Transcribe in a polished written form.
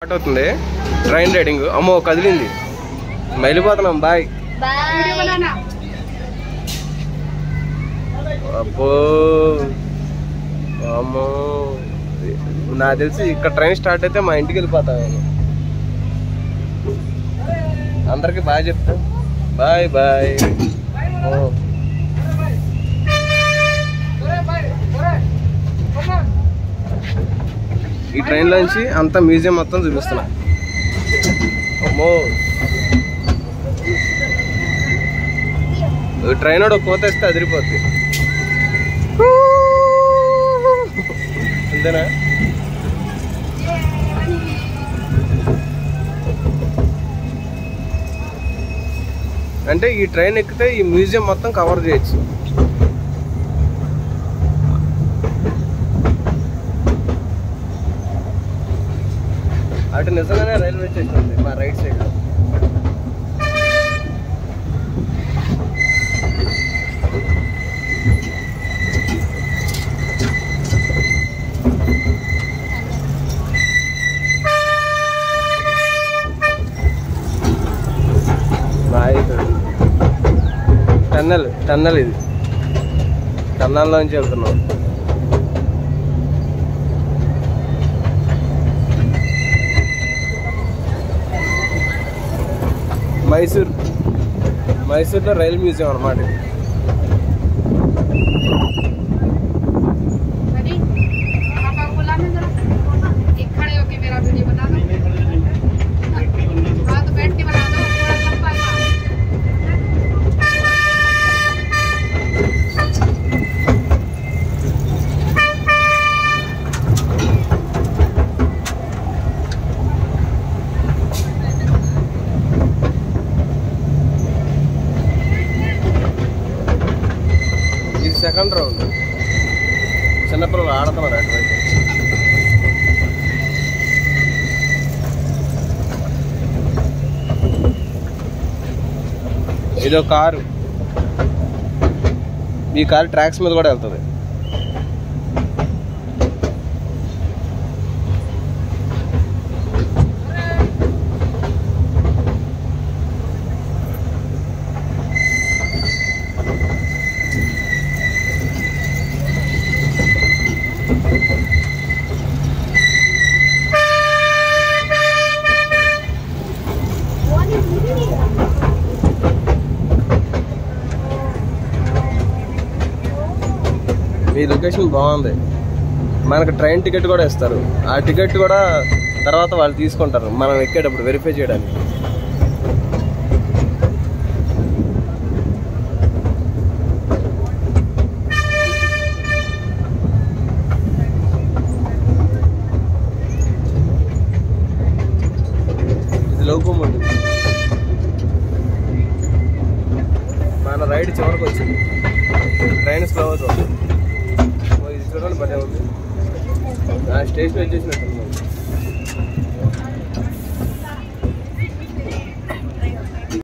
Start అవుతుంది train riding. అమ్మో కదిలింది, వెళ్ళిపోతున్నాం. బాయ్. అబ్బో అమ్మో, నాకు తెలిసి ఇక్కడ ట్రైన్ స్టార్ట్ అయితే మా ఇంటికి వెళ్ళిపోతాను నేను. అందరికి బాయ్ చెప్తా. Bye bye. ఈ ట్రైన్లోంచి అంతా మ్యూజియం మొత్తం చూపిస్తున్నా. అమ్మో, ట్రైన్ ఒక కోత వేస్తే అదిరిపోద్ది. అంతేనా? అంటే ఈ ట్రైన్ ఎక్కితే ఈ మ్యూజియం మొత్తం కవర్ చేయొచ్చు. అటు నిజంగానే రైల్వే స్టేషన్ ఉంది మా రైట్ సైడ్. టన్నల్ ఇది, టన్నల్లోంచి వెళ్తున్నాం. మైసూర్లో రైల్ మ్యూజియం అన్నమాట. సెకండ్ రౌండ్ చిన్నపిల్లలు ఆడుతున్నారు అటువైపు. ఇదో కారు, ఈ కారు ట్రాక్స్ మీద కూడా వెళ్తుంది. ఈ లొకేషన్ బాగుంది. మనకు ట్రైన్ టికెట్ కూడా ఇస్తారు. ఆ టికెట్ కూడా తర్వాత వాళ్ళు తీసుకుంటారు మనం ఎక్కేటప్పుడు వెరిఫై చేయడానికి. ఇది లోకోమోటివ్. మన రైడ్ చివరికి వచ్చింది. ట్రైన్ స్లో అవుతుంది. ఇది చూడండి, భలే ఉంది. స్టేషన్ వచ్చేసినట్టు.